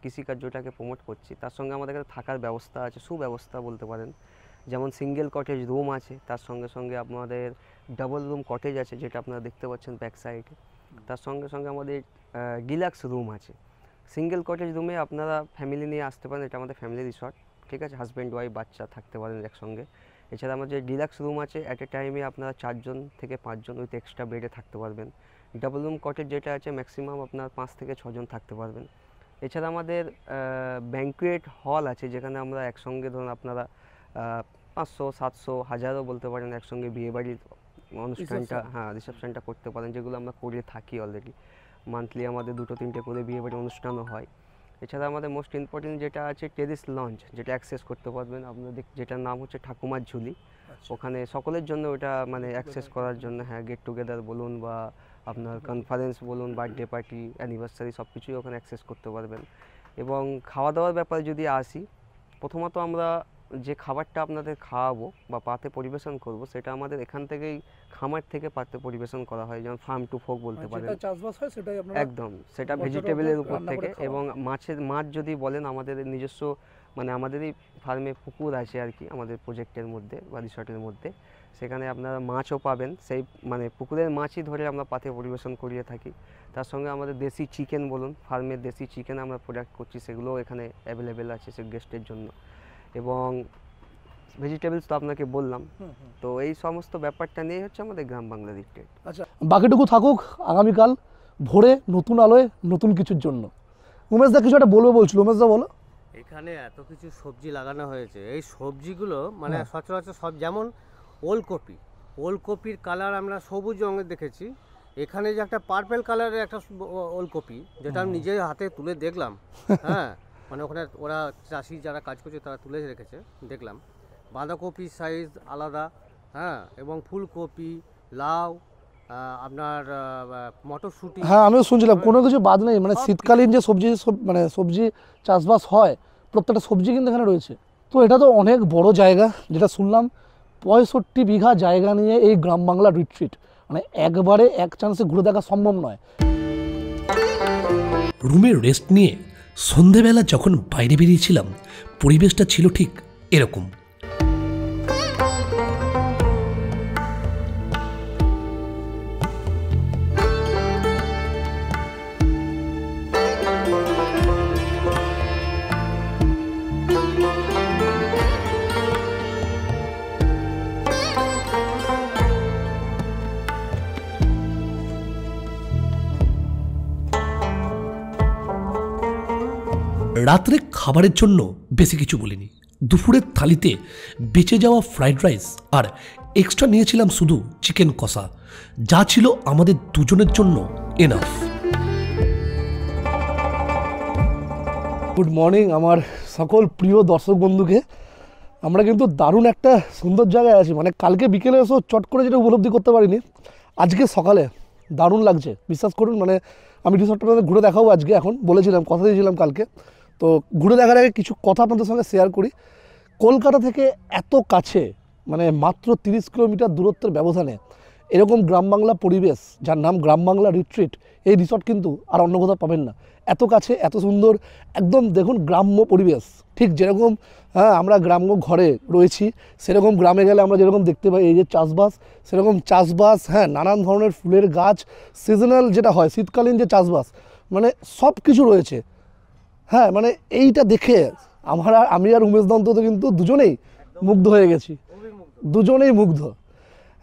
Speaker 4: কৃষিকার্যটাকে প্রমোট করছি। তার সঙ্গে আমাদের কাছে থাকার ব্যবস্থা আছে, সুব্যবস্থা বলতে পারেন। যেমন সিঙ্গেল কটেজ রুম আছে, তার সঙ্গে সঙ্গে আপনাদের ডাবল রুম কটেজ আছে, যেটা আপনারা দেখতে পাচ্ছেন ব্যাক সাইডে। তার সঙ্গে সঙ্গে আমাদের ডিলাক্স রুম আছে। সিঙ্গেল কটেজ রুমে আপনারা ফ্যামিলি নিয়ে আসতে পারেন, এটা আমাদের ফ্যামিলি রিসর্ট, ঠিক আছে, হাজব্যান্ড ওয়াইফ বাচ্চা থাকতে পারেন একসঙ্গে। এছাড়া আমাদের ডিলাক্স রুম আছে, অ্যাট এ টাইমে আপনারা 4 জন থেকে 5 জন উইথ এক্সট্রা বেডে থাকতে পারবেন। ডাবল রুম কটেজ যেটা আছে, ম্যাক্সিমাম আপনার 5 থেকে 6 জন থাকতে পারবেন। এছাড়া আমাদের ব্যাঙ্কুয়েট হল আছে, যেখানে আমরা একসঙ্গে ধরুন আপনারা 500, 700, 1000ও বলতে পারেন একসঙ্গে বিয়েবাড়ির অনুষ্ঠানটা, হ্যাঁ রিসেপশনটা করতে পারেন, যেগুলো আমরা করে থাকি অলরেডি। মান্থলি আমাদের 2-3টে করে বিয়েবাড়ির অনুষ্ঠানও হয়। এছাড়া আমাদের মোস্ট ইম্পর্টেন্ট যেটা আছে টেরিস লঞ্চ, যেটা অ্যাক্সেস করতে পারবেন আপনাদের, যেটার নাম হচ্ছে ঠাকুমার ঝুলি। ওখানে সকলের জন্য ওটা মানে অ্যাক্সেস করার জন্য, হ্যাঁ গেট টুগেদার বলুন বা আপনার কনফারেন্স বলুন, বার্থডে পার্টি, অ্যানিভার্সারি, সব কিছুই ওখানে অ্যাক্সেস করতে পারবেন। এবং খাওয়া দাওয়ার ব্যাপারে যদি আসি, প্রথমত আমরা যে খাবারটা আপনাদের খাওয়াবো বা পাতে পরিবেশন করব, সেটা আমাদের এখান থেকেই খামার থেকে পাতে পরিবেশন করা হয়, যেমন ফার্ম টু ফোক বলতে পারেন।
Speaker 3: চাষবাস হয় সেটাই আপনারা
Speaker 4: একদম, সেটা ভেজিটেবলের উপর থেকে। এবং মাছ যদি বলেন, আমাদের নিজস্ব মানে আমাদেরই ফার্মে পুকুর আছে আর কি, আমাদের প্রজেক্টের মধ্যে বা রিসর্টের মধ্যে, সেখানে আপনারা মাছও পাবেন, সেই মানে পুকুরের মাছই ধরে আমরা পাতে পরিবেশন করিয়ে থাকি। তার সঙ্গে আমাদের দেশি চিকেন বলুন, ফার্মের দেশি চিকেন আমরা প্রোডাক্ট করছি, সেগুলোও এখানে অ্যাভেলেবেল আছে সে গেস্টের জন্য। এবং ভেজিটেবলস তো আপনাকে বললাম। তো এই সমস্ত ব্যাপারটা নিয়ে হচ্ছে আমাদের গ্রাম বাংলা রিট্রিট।
Speaker 3: আচ্ছা, বাকিটুকু থাকুক আগামীকাল ভোরে নতুন আলোয় নতুন কিছুর জন্য। উমেশদা কিছু একটা বলবে বলছিল, উমেশদা বলো।
Speaker 2: এখানে এত কিছু সবজি লাগানো হয়েছে, এই সবজিগুলো মানে সচরাচর সব, যেমন ওলকপি, ওলকপির কালার আমরা সবুজ রঙের দেখেছি, এখানে যে একটা পার্পেল কালারের একটা ওলকপি, যেটা আমি নিজের হাতে তুলে দেখলাম, হ্যাঁ মানে ওখানে ওরা চাষি যারা কাজ করছে তারা তুলে রেখেছে, দেখলাম বাঁধাকপির সাইজ আলাদা, হ্যাঁ এবং ফুলকপি, লাউ, আপনার মটরশুঁটি।
Speaker 3: হ্যাঁ আমিও শুনছিলাম কোনো কিছু বাদ নেই, মানে শীতকালীন যে সবজি মানে সবজি চাষবাস হয় প্রত্যেকটা সবজি কিন্তু এখানে রয়েছে। তো এটা তো অনেক বড় জায়গা, যেটা শুনলাম 65 বিঘা জায়গা নিয়ে এই গ্রাম বাংলা রিট্রিট, মানে একবারে এক চান্সে ঘুরে দেখা সম্ভব নয়।
Speaker 1: রুমে রেস্ট নিয়ে সন্ধেবেলা যখন বাইরে বেরিয়েছিলাম, পরিবেশটা ছিল ঠিক এরকম। রাত্রে খাবারের জন্য বেশি কিছু বলিনি। দুপুরের থালিতে বেঁচে যাওয়া ফ্রাইড রাইস আর এক্সট্রা নিয়েছিলাম শুধু চিকেন কষা, যা ছিল আমাদের দুজনের জন্য এনাফ।
Speaker 3: গুড মর্নিং আমার সকল প্রিয় দর্শক বন্ধুকে। আমরা কিন্তু দারুণ একটা সুন্দর জায়গায় আছি, মানে কালকে বিকেলে এসেও চট করে যেটা উপলব্ধি করতে পারিনি, আজকে সকালে দারুণ লাগছে বিশ্বাস করুন। মানে আমি রিসর্টটা ঘুরে দেখাবো আজকে, এখন বলেছিলাম কথা দিয়েছিলাম কালকে, তো ঘুরে দেখার আগে কিছু কথা আপনাদের সঙ্গে শেয়ার করি। কলকাতা থেকে এত কাছে, মানে মাত্র 30 কিলোমিটার দূরত্বের ব্যবধানে এরকম গ্রাম বাংলা পরিবেশ, যার নাম গ্রাম বাংলা রিট্রিট, এই রিসর্ট কিন্তু আর অন্য কোথাও পাবেন না। এত কাছে, এত সুন্দর, একদম দেখুন গ্রাম্য পরিবেশ, ঠিক যেরকম আমরা গ্রাম্য ঘরে রয়েছি সেরকম গ্রামে গেলে আমরা যেরকম দেখতে পাই এই যে চাষবাস, সেরকম চাষবাস, হ্যাঁ নানান ধরনের ফুলের গাছ, সিজনাল যেটা হয় শীতকালীন যে চাষবাস, মানে সব কিছু রয়েছে। হ্যাঁ মানে এইটা দেখে আমি আর উমেশ দন্ত তো কিন্তু দুজনেই মুগ্ধ হয়ে গেছি, দুজনেই মুগ্ধ।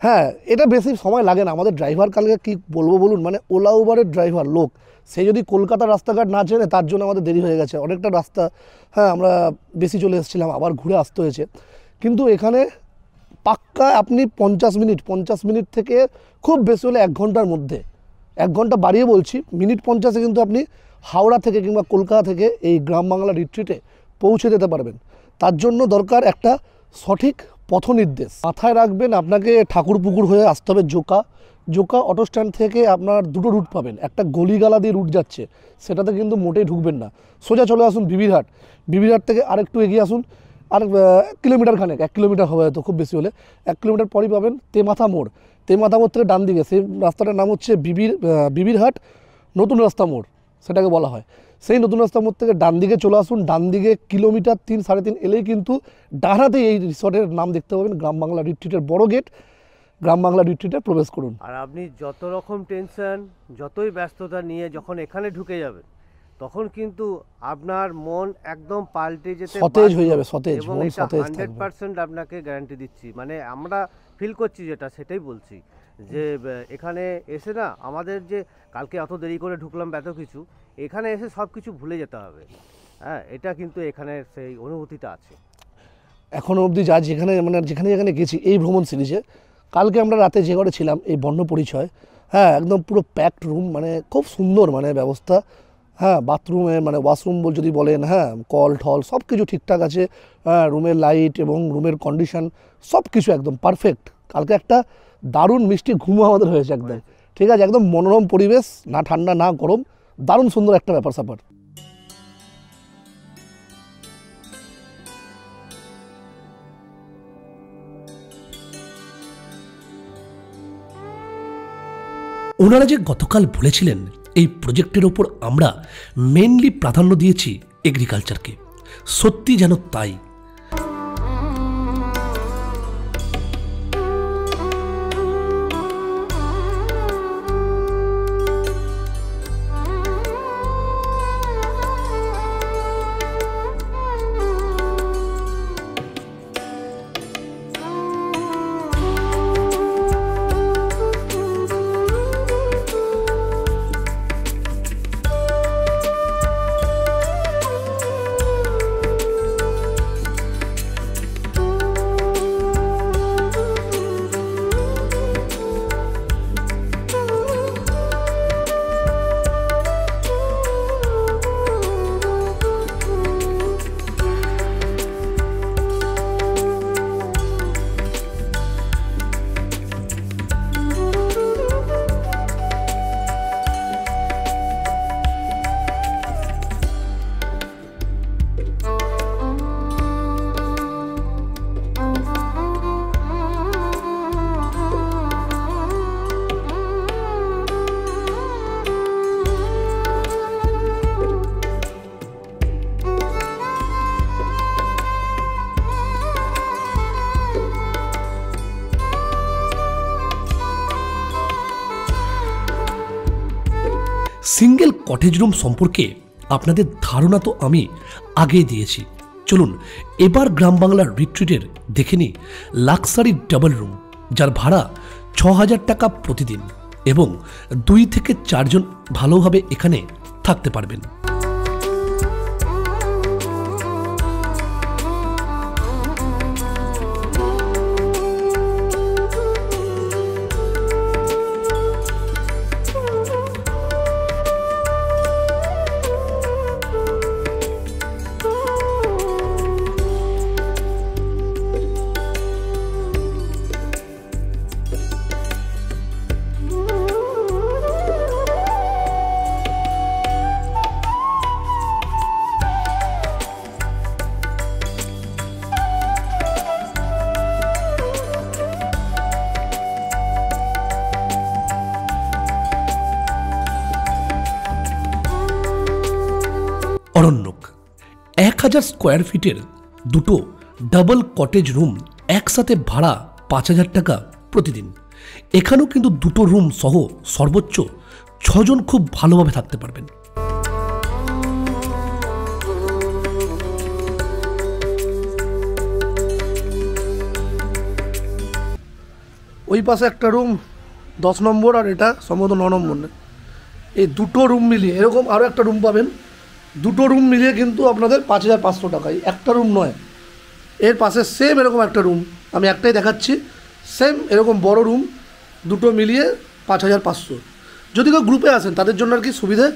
Speaker 3: হ্যাঁ এটা বেশি সময় লাগে না। আমাদের ড্রাইভার কালকে কী বলবো বলুন, মানে ওলা উবারের ড্রাইভার লোক, সে যদি কলকাতার রাস্তাঘাট না চেনে তার জন্য আমাদের দেরি হয়ে গেছে অনেকটা রাস্তা। হ্যাঁ আমরা বেশি চলে এসেছিলাম, আবার ঘুরে আসতে হয়েছে। কিন্তু এখানে পাক্কা আপনি 50 মিনিট থেকে খুব বেশি হলে 1 ঘন্টার মধ্যে, 1 ঘন্টা বাড়িয়ে বলছি, মিনিট 50-এ কিন্তু আপনি হাওড়া থেকে কিংবা কলকাতা থেকে এই গ্রাম বাংলা রিট্রিটে পৌঁছে যেতে পারবেন। তার জন্য দরকার একটা সঠিক পথ নির্দেশ। মাথায় রাখবেন আপনাকে ঠাকুরপুকুর হয়ে আসতে হবে জোকা অটো স্ট্যান্ড থেকে আপনার দুটো রুট পাবেন, একটা গলিগালা দিয়ে রুট যাচ্ছে, সেটাতে কিন্তু মোটেই ঢুকবেন না। সোজা চলে আসুন বিবিরহাট থেকে আরেকটু এগিয়ে আসুন, আর কিলোমিটার খানেক, 1 কিলোমিটার হবে হয়তো খুব বেশি হলে, 1 কিলোমিটার পরই পাবেন তেমাথা মোড় থেকে ডান দিকে, সেই রাস্তাটার নাম হচ্ছে বিবিরহাট নতুন রাস্তা মোড় সেটাকে বলা হয়। সেই নতুন রাস্তা মোড় থেকে ডান দিকে চলে আসুন, ডান দিকে কিলোমিটার 3-3.5 এলেই কিন্তু ডানাতেই এই রিসর্টের নাম দেখতে পাবেন, গ্রাম বাংলা রিট্রিটের বড় গেট, গ্রাম বাংলা রিট্রিটে প্রবেশ করুন।
Speaker 2: আর আপনি যত রকম টেনশন, যতই ব্যস্ততা নিয়ে যখন এখানে ঢুকে যাবেন, তখন কিন্তু আপনার মন একদম পাল্টে যেতে
Speaker 3: সতেজ হয়ে যাবে, সতেজ
Speaker 2: এবং
Speaker 3: মন
Speaker 2: এটা
Speaker 3: সতেজ
Speaker 2: 100% আপনাকে গ্যারান্টি দিচ্ছি। মানে আমরা ফিল করছি যেটা, সেটাই বলছি যে এখানে এসে না আমাদের যে কালকে এত দেরি করে ঢুকলাম এত কিছু, এখানে এসে সব কিছু ভুলে যেতে হবে। হ্যাঁ এটা কিন্তু এখানে সেই অনুভূতিটা আছে।
Speaker 3: এখনও অবধি যেখানে গেছি এই ভ্রমণ সিরিজে, কালকে আমরা রাতে যে ঘরে ছিলাম এই বর্ণ পরিচয়, হ্যাঁ একদম পুরো প্যাকড রুম, মানে খুব সুন্দর মানে ব্যবস্থা। হ্যাঁ বাথরুমে মানে ওয়াশরুম যদি বলেন, হ্যাঁ কল ঠল সব কিছু ঠিকঠাক আছে, হ্যাঁ রুমের লাইট এবং রুমের কন্ডিশন সব কিছু একদম পারফেক্ট। কালকে একটা দারুণ মিষ্টি ঘুমও আমাদের হয়েছে একদম, ঠিক আছে, একদম মনোরম পরিবেশ, না ঠান্ডা না গরম, দারুণ সুন্দর একটা ব্যাপার স্যাপার।
Speaker 1: ওনারা যে গতকাল বলেছিলেন এই প্রজেক্টের ওপর আমরা মেনলি প্রাধান্য দিয়েছি এগ্রিকালচারকে, সত্যি যেন তাই। সিঙ্গেল কটেজ রুম সম্পর্কে আপনাদের ধারণা তো আমি আগেই দিয়েছি। চলুন এবার গ্রাম বাংলার রিট্রিটের দেখে নিই লাক্সারি ডাবল রুম, যার ভাড়া 6,000 টাকা প্রতিদিন এবং 2 থেকে 4 জন ভালোভাবে এখানে থাকতে পারবেন। অরণ্যক 1000 স্কোয়ার ফিটের দুটো ডাবল কটেজ রুম একসাথে ভাড়া 5,000 টাকা প্রতিদিন। এখানেও কিন্তু দুটো রুম সহ সর্বোচ্চ 6 জন খুব ভালোভাবে থাকতে পারবেন।
Speaker 3: ওই পাশে একটা রুম 10 নম্বর আর এটা সম্ভবত 9 নম্বর। এই দুটো রুম মিলিয়ে এরকম আরও একটা রুম পাবেন। দুটো রুম মিলিয়ে কিন্তু আপনাদের 5,500 টাকায়, একটা রুম নয়। এর পাশে সেম এরকম একটা রুম, আমি একটাই দেখাচ্ছি, সেম এরকম বড় রুম, দুটো মিলিয়ে 5,500। যদি কেউ গ্রুপে আসেন তাদের জন্য আর কি সুবিধে,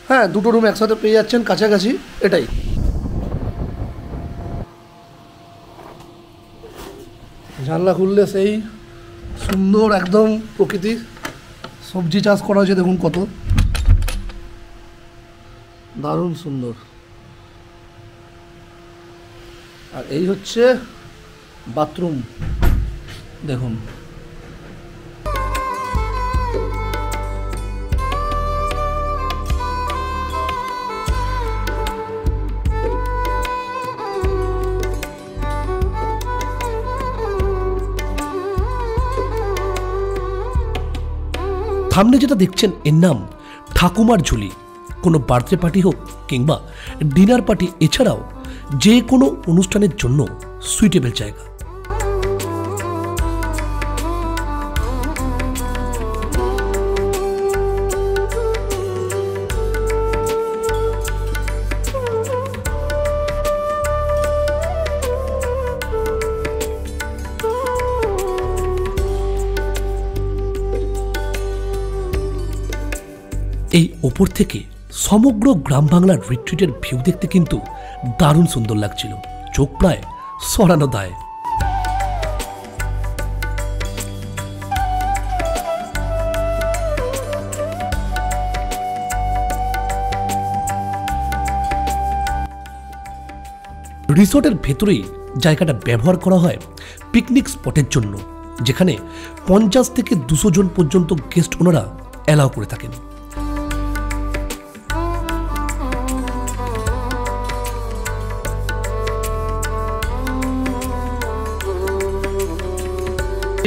Speaker 3: হ্যাঁ, দুটো রুম একসাথে পেয়ে যাচ্ছেন কাছাকাছি, এটাই। জানলা খুললে সেই সুন্দর একদম প্রকৃতি, সবজি চাষ করা হয়েছে, দেখুন কত দারুণ সুন্দর। আর এই হচ্ছে বাথরুম, দেখুন।
Speaker 1: সামনে যেটা দেখছেন এর নাম ঠাকুমার ঝুলি। কোনো বার্থডে পার্টি হোক কিংবা ডিনার পার্টি, এছাড়াও যে কোনো অনুষ্ঠানের জন্য সুইটেবল জায়গা। এই ওপর থেকে সমগ্র গ্রাম বাংলার রিট্রিটের ভিউ দেখতে কিন্তু দারুণ সুন্দর লাগছিল, চোখ প্রায় সরানো দায়। রিসোর্টের ভেতরেই জায়গাটা ব্যবহার করা হয় পিকনিক স্পটের জন্য, যেখানে 50 থেকে 200 জন পর্যন্ত গেস্ট ওনারা অ্যালাউ করে থাকেন।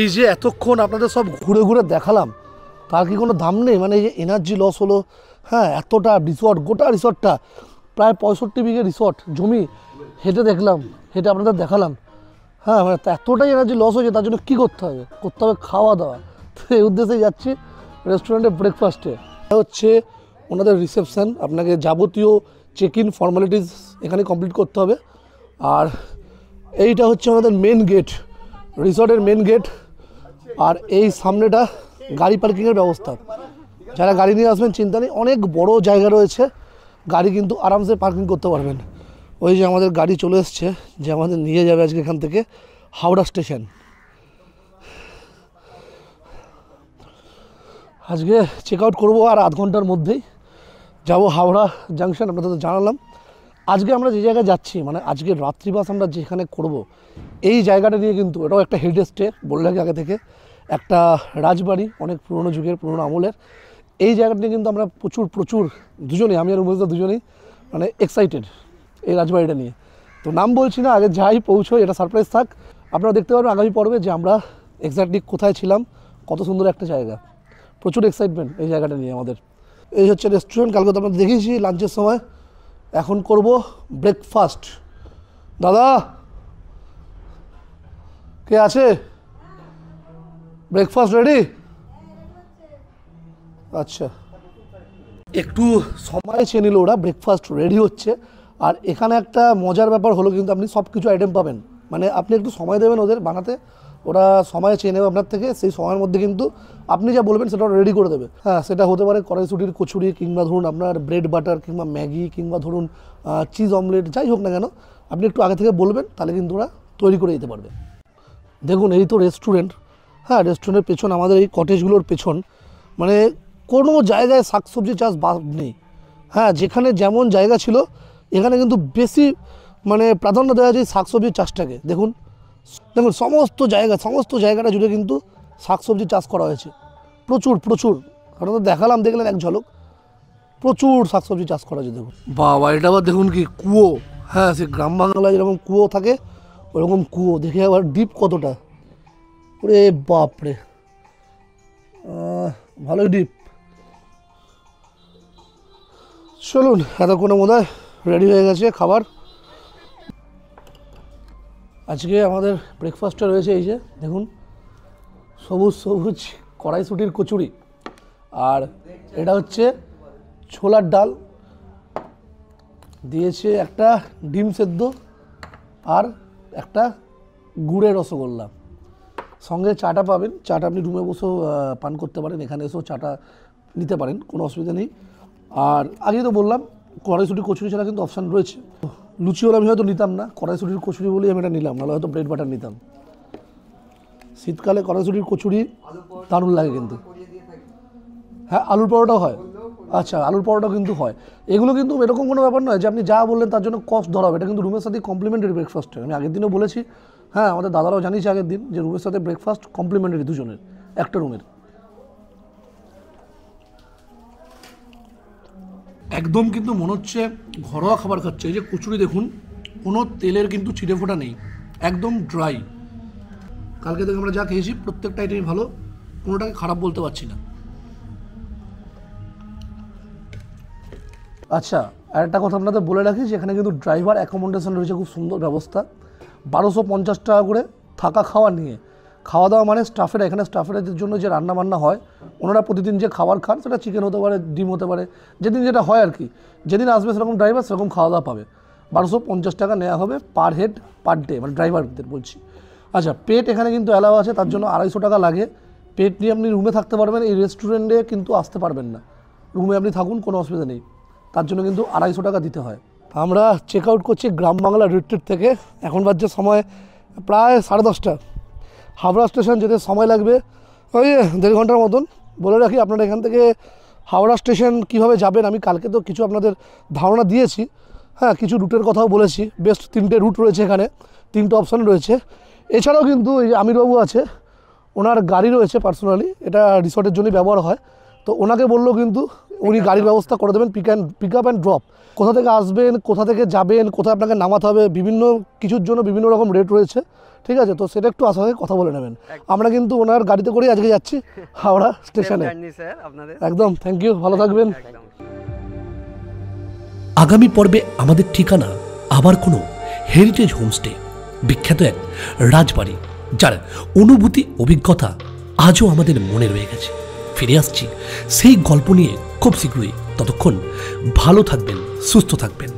Speaker 3: এই যে এতক্ষণ আপনাদের সব ঘুরে ঘুরে দেখালাম, তার কি কোনো দাম নেই? মানে এই যে এনার্জি লস হলো, হ্যাঁ, এতটা রিসর্ট, গোটা রিসর্টটা প্রায় 65 বিঘে রিসর্ট জমি, হেঁটে দেখলাম, হেঁটে আপনাদের দেখালাম, হ্যাঁ, মানে এতটাই এনার্জি লস হয়েছে, তার জন্য কী করতে হবে? করতে হবে খাওয়া দাওয়া। তো এই উদ্দেশ্যে যাচ্ছি রেস্টুরেন্টে ব্রেকফাস্টে। হচ্ছে ওনাদের রিসেপশান, আপনাকে যাবতীয় চেক ইন ফর্মালিটিস এখানে কমপ্লিট করতে হবে। আর এইটা হচ্ছে আমাদের মেন গেট, রিসর্টের মেন গেট। আর এই সামনেটা গাড়ি পার্কিংয়ের ব্যবস্থা, যারা গাড়ি নিয়ে আসবেন চিন্তা নেই, অনেক বড় জায়গা রয়েছে, গাড়ি কিন্তু আরামসে পার্কিং করতে পারবেন। ওই যে আমাদের গাড়ি চলে এসছে, যে আমাদের নিয়ে যাবে আজকে এখান থেকে হাওড়া স্টেশন। আজকে চেক আউট করবো আর আধ ঘন্টার মধ্যেই যাব হাওড়া জাংশন। আপনাদের তো জানালাম। আজকে আমরা যে জায়গায় যাচ্ছি, মানে আজকে রাত্রিবাস আমরা যেখানে করব, এই জায়গাটা নিয়ে কিন্তু এটাও একটা হেরিটেজ স্টে, বলে রাখি আগে থেকে, একটা রাজবাড়ি, অনেক পুরনো যুগের, পুরনো আমলের। এই জায়গাটা নিয়ে কিন্তু আমরা প্রচুর দুজনেই, আমি আর উমেশদা দুজনেই মানে এক্সাইটেড এই রাজবাড়িটা নিয়ে। তো নাম বলছি না, আগে যাই পৌঁছোই, এটা সারপ্রাইজ থাক। আপনারা দেখতে পারবেন আগামী পর্বে যে আমরা এক্স্যাক্টলি কোথায় ছিলাম, কত সুন্দর একটা জায়গা। প্রচুর এক্সাইটমেন্ট এই জায়গাটা নিয়ে আমাদের। এই হচ্ছে রেস্টুরেন্ট। কালকে তো আমরা দেখিয়েছি লাঞ্চের সময়। এখন করব ব্রেকফাস্ট। দাদা কে আছে? Breakfast ready? আচ্ছা, একটু সময় চেয়ে নিল ওরা, ব্রেকফাস্ট রেডি হচ্ছে। আর এখানে একটা মজার ব্যাপার হলো কিন্তু আপনি সব কিছু আইটেম পাবেন, মানে আপনি একটু সময় দেবেন ওদের বানাতে, ওরা সময় চেয়ে নেবে আপনার থেকে, সেই সময়ের মধ্যে কিন্তু আপনি যা বলবেন সেটা রেডি করে দেবে। হ্যাঁ, সেটা হতে পারে কড়াইশুঁটির কচুরি, কিংবা ধরুন আপনার ব্রেড বাটার, কিংবা ম্যাগি, কিংবা ধরুন চিজ অমলেট, যাই হোক না কেন আপনি একটু আগে থেকে বলবেন, তাহলে কিন্তু ওরা তৈরি করে দিতে পারবে। দেখুন এই তো রেস্টুরেন্ট। হ্যাঁ, রেস্টুরেন্টের পেছন, আমাদের এই কটেজগুলোর পেছন, মানে কোনো জায়গায় শাকসবজি চাষ বাদ নেই। হ্যাঁ, যেখানে যেমন জায়গা ছিল এখানে কিন্তু বেশি মানে প্রাধান্য দেওয়া যায় শাকসবজির চাষটাকে। দেখুন দেখুন সমস্ত জায়গাটা জুড়ে কিন্তু শাকসবজি চাষ করা হয়েছে, প্রচুর। কারণ তো দেখালাম, দেখলেন এক ঝলক, প্রচুর শাকসবজি চাষ করা হয়েছে। দেখুন বাবা, এটা আবার দেখুন কি কুয়ো। হ্যাঁ, সে গ্রাম বাংলায় যেরকম কুয়ো থাকে ওরকম কুয়ো, দেখে আবার ডিপ কতটা, ওরে বাপরে, ভালোই ডিপ। চলুন, এতক্ষণে মনে হয় রেডি হয়ে গেছে খাবার। আজকে আমাদের ব্রেকফাস্টে রয়েছে এই যে দেখুন, সবুজ কড়াইশুঁটির কচুরি, আর এটা হচ্ছে ছোলার ডাল, দিয়েছে একটা ডিম সেদ্ধ, আর একটা গুড়ের রসগোল্লা। সঙ্গে চাটা পাবেন, চাটা আপনি রুমে বসেও পান করতে পারেন, এখানে এসেও চাটা নিতে পারেন, কোনো অসুবিধা নেই। আর আগেই তো বললাম কড়াইশুঁটির কচুরি ছাড়া কিন্তু অপশান রয়েছে। লুচিওলা আমি হয়তো নিতাম না, কড়াইশুঁটির কচুরি বলেই আমি এটা নিলাম, নাহলে হয়তো ব্রেড বাটার নিতাম। শীতকালে কড়াইশুঁটির কচুরি দারুণ লাগে কিন্তু। হ্যাঁ, আলুর পরোটাও হয়। আচ্ছা, আলুর পরোটাও কিন্তু হয়। এগুলো কিন্তু এরকম কোনো ব্যাপার নয় যে আপনি যা বললেন তার জন্য কস্ট ধরা হবে, এটা কিন্তু রুমের সাথে কমপ্লিমেন্টারি ব্রেকফাস্ট। আমি আগের দিনও বলেছি, হ্যাঁ আমাদের দাদারাও জানিয়েছে আগের দিন, যে রুমের সাথে ব্রেকফাস্ট কমপ্লিমেন্টারি দুজনের, একটা রুমের। একদম কিন্তু মনে হচ্ছে ঘরোয়া খাবার খাচ্ছে। এই যে কচুরি দেখুন, কোনো তেলের কিন্তু ছিটে ফোটা নেই, একদম ড্রাই। কালকে থেকে আমরা যা খেয়েছি প্রত্যেকটা আইটেমই ভালো, কোনোটাকে খারাপ বলতে পারছি না। আচ্ছা, আর একটা কথা আপনাদের বলে রাখি যে এখানে কিন্তু ড্রাইভার অ্যাকোমোডেশন রয়েছে, খুব সুন্দর ব্যবস্থা। 1250 টাকা করে থাকা খাওয়া নিয়ে। খাওয়া দাওয়া মানে স্টাফেরা, এখানে স্টাফেরাদের জন্য যে রান্নাবান্না হয়, ওনারা প্রতিদিন যে খাবার খান সেটা চিকেন হতে পারে, ডিম হতে পারে, যেদিন যেটা হয় আর কি, যেদিন আসবে সেরকম ড্রাইভার সেরকম খাওয়া দাওয়া পাবে। 1250 টাকা নেওয়া হবে পার হেড পার ডে, মানে ড্রাইভারদের বলছি। আচ্ছা, পেট এখানে কিন্তু অ্যালাউ আছে, তার জন্য 250 টাকা লাগে। পেট নিয়ে আপনি রুমে থাকতে পারবেন, এই রেস্টুরেন্টে কিন্তু আসতে পারবেন না। রুমে আপনি থাকুন, কোনো অসুবিধা নেই, তার জন্য কিন্তু 250 টাকা দিতে হয়। আমরা চেক আউট করছি গ্রাম বাংলা রিট্রিট থেকে। এখন বাজছে সময় প্রায় 10:30। হাওড়া স্টেশন যেতে সময় লাগবে ওই 1.5 ঘন্টার মতন। বলে রাখি, আপনারা এখান থেকে হাওড়া স্টেশন কিভাবে যাবেন আমি কালকে তো কিছু আপনাদের ধারণা দিয়েছি। হ্যাঁ, কিছু রুটের কথাও বলেছি। বেস্ট 3টে রুট রয়েছে এখানে, 3টে অপশান রয়েছে। এছাড়াও কিন্তু এই আমিরবাবু আছে, ওনার গাড়ি রয়েছে পার্সোনালি, এটা রিসর্টের জন্যই ব্যবহার হয়। তো ওনাকে বললেও কিন্তু উনি গাড়ির ব্যবস্থা করে দেবেন, পিক আপ অ্যান্ড ড্রপ। কোথা থেকে আসবেন, কোথা থেকে যাবেন, কোথায় আপনাকে নামাতে হবে, বিভিন্ন কিছুর জন্য বিভিন্ন রকম রেট রয়েছে, ঠিক আছে? তো সেটা একটু আসার আগে কথা বলে নেবেন। আমরা কিন্তু ওনার গাড়িতে করেই আজকে যাচ্ছি হাওড়া স্টেশনে। একদম, থ্যাংক ইউ, ভালো থাকবেন।
Speaker 1: আগামী পর্বে আমাদের ঠিকানা আবার কোনো হেরিটেজ হোমস্টে, বিখ্যাত এক রাজবাড়ি, যার অনুভূতি অভিজ্ঞতা আজও আমাদের মনে রয়ে গেছে। ফিরে আসছি সেই গল্প নিয়ে খুব শীঘ্রই। ততক্ষণ ভালো থাকবেন, সুস্থ থাকবেন।